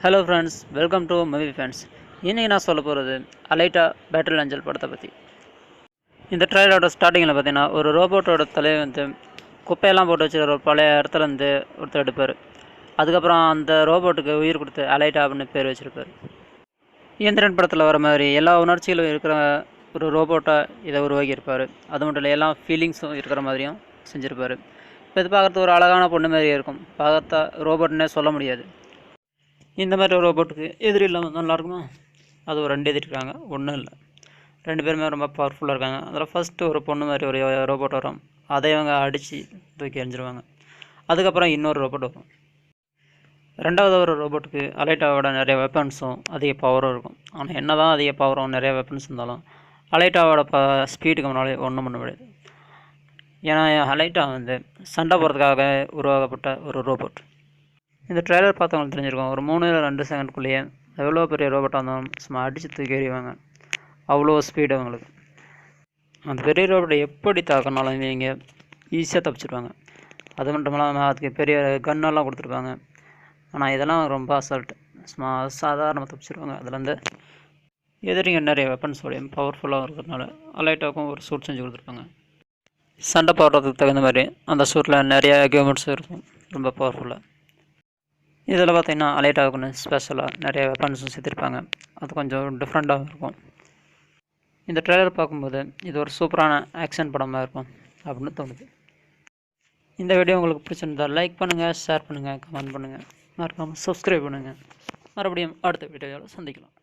Hello friends, welcome to movie fans. இன்றைக்கி நான் சொல்ல போகிறது அலைட்டா பேட்டில் ஏஞ்சல் படத்தை பற்றி. இந்த ட்ரெயிலரோட ஸ்டார்டிங்கில் பார்த்தீங்கன்னா ஒரு ரோபோட்டோட தலையை வந்து குப்பையெல்லாம் போட்டு வச்சுருக்கிற ஒரு பழைய இடத்துலேருந்து ஒருத்தர் எடுப்பார். அதுக்கப்புறம் அந்த ரோபோட்டுக்கு உயிர் கொடுத்து அலைட்டா அப்படின்னு பேர் வச்சுருப்பார். இயந்திரன் படத்தில் வர மாதிரி எல்லா உணர்ச்சிகளும் இருக்கிற ஒரு ரோபோட்டாக இதை உருவாக்கியிருப்பார். அது மட்டும் இல்லை, எல்லா ஃபீலிங்ஸும் இருக்கிற மாதிரியும் செஞ்சுருப்பார். இப்போ இது பார்க்குறதுக்கு ஒரு அழகான பொண்ணு மாதிரியே இருக்கும். பார்த்தா ரோபோட்னே சொல்ல முடியாது. இந்த மாதிரி ஒரு ரோபோட்டுக்கு எதிரி இல்லாமல் நல்லாயிருக்குமா? அது ஒரு 2 எதிரி இருக்காங்க, ஒன்றும் இல்லை. 2 பேருமே ரொம்ப பவர்ஃபுல்லாக இருக்காங்க. அதில் ஃபஸ்ட்டு ஒரு பொண்ணு மாதிரி ஒரு ரோபோட் வரும். அதை இவங்க அடித்து தூக்கி எறிஞ்சிருவாங்க. அதுக்கப்புறம் இன்னொரு ரோபோட் வரும். 2வது ஒரு ரோபோட்டுக்கு அலைட்டாவோட நிறைய வெப்பன்ஸும் அதிக பவரும் இருக்கும். ஆனால் என்ன தான் அதிக பவரும் நிறைய வெப்பன்ஸ் இருந்தாலும் அலைட்டாவோட ஸ்பீடுக்கு முன்னாலே ஒன்றும் பண்ண முடியாது. ஏன்னா அலைட்டா வந்து சண்டை போடுறதுக்காக உருவாக்கப்பட்ட ஒரு ரோபோட். இந்த ட்ரெய்லர் பார்த்தவங்களுக்கு தெரிஞ்சிருக்கும். ஒரு 3-2 செகண்ட்குள்ளேயே எவ்வளோ பெரிய ரோபோட்டாக இருந்தாலும் சும்மா அடித்து தூக்கி எறிவாங்க. அவ்வளோ ஸ்பீடு அவங்களுக்கு. அந்த பெரிய ரோபோட்டை எப்படி தாக்கினாலும் இவங்க ஈஸியாக தப்பிச்சிடுவாங்க. அது மட்டும் இல்லாமல் அதுக்கு பெரிய கன்னெல்லாம் கொடுத்துருப்பாங்க. ஆனால் இதெல்லாம் ரொம்ப அசால்ட்டு, சும்மா சாதாரணமாக தப்பிச்சிடுவாங்க. அதுலேருந்து எதிரிங்க நிறைய வெப்பன்ஸோடையும் பவர்ஃபுல்லாக இருக்கிறதுனால அலைட்டாவுக்கும் ஒரு சூட் செஞ்சு கொடுத்துருப்பாங்க. சண்டை போடுறதுக்கு தகுந்த மாதிரி அந்த சூட்டில் நிறைய எக்யூப்மெண்ட்ஸும் இருக்கும், ரொம்ப பவர்ஃபுல்லாக. இதில் பார்த்திங்கன்னா அலைட்டாவுக்குன்னு ஸ்பெஷலாக நிறைய வெப்பன்ஸும் சேர்த்துருப்பாங்க. அது கொஞ்சம் டிஃப்ரெண்ட்டாக இருக்கும். இந்த ட்ரெய்லர் பார்க்கும்போது இது ஒரு சூப்பரான ஆக்ஷன் படமாக இருக்கும் அப்படின்னு தோணுது. இந்த வீடியோ உங்களுக்கு பிடிச்சிருந்தால் லைக் பண்ணுங்கள், ஷேர் பண்ணுங்கள், கமெண்ட் பண்ணுங்கள், மறக்காமல் சப்ஸ்கிரைப் பண்ணுங்கள். மறுபடியும் அடுத்த வீடியோவில் சந்திக்கலாம்.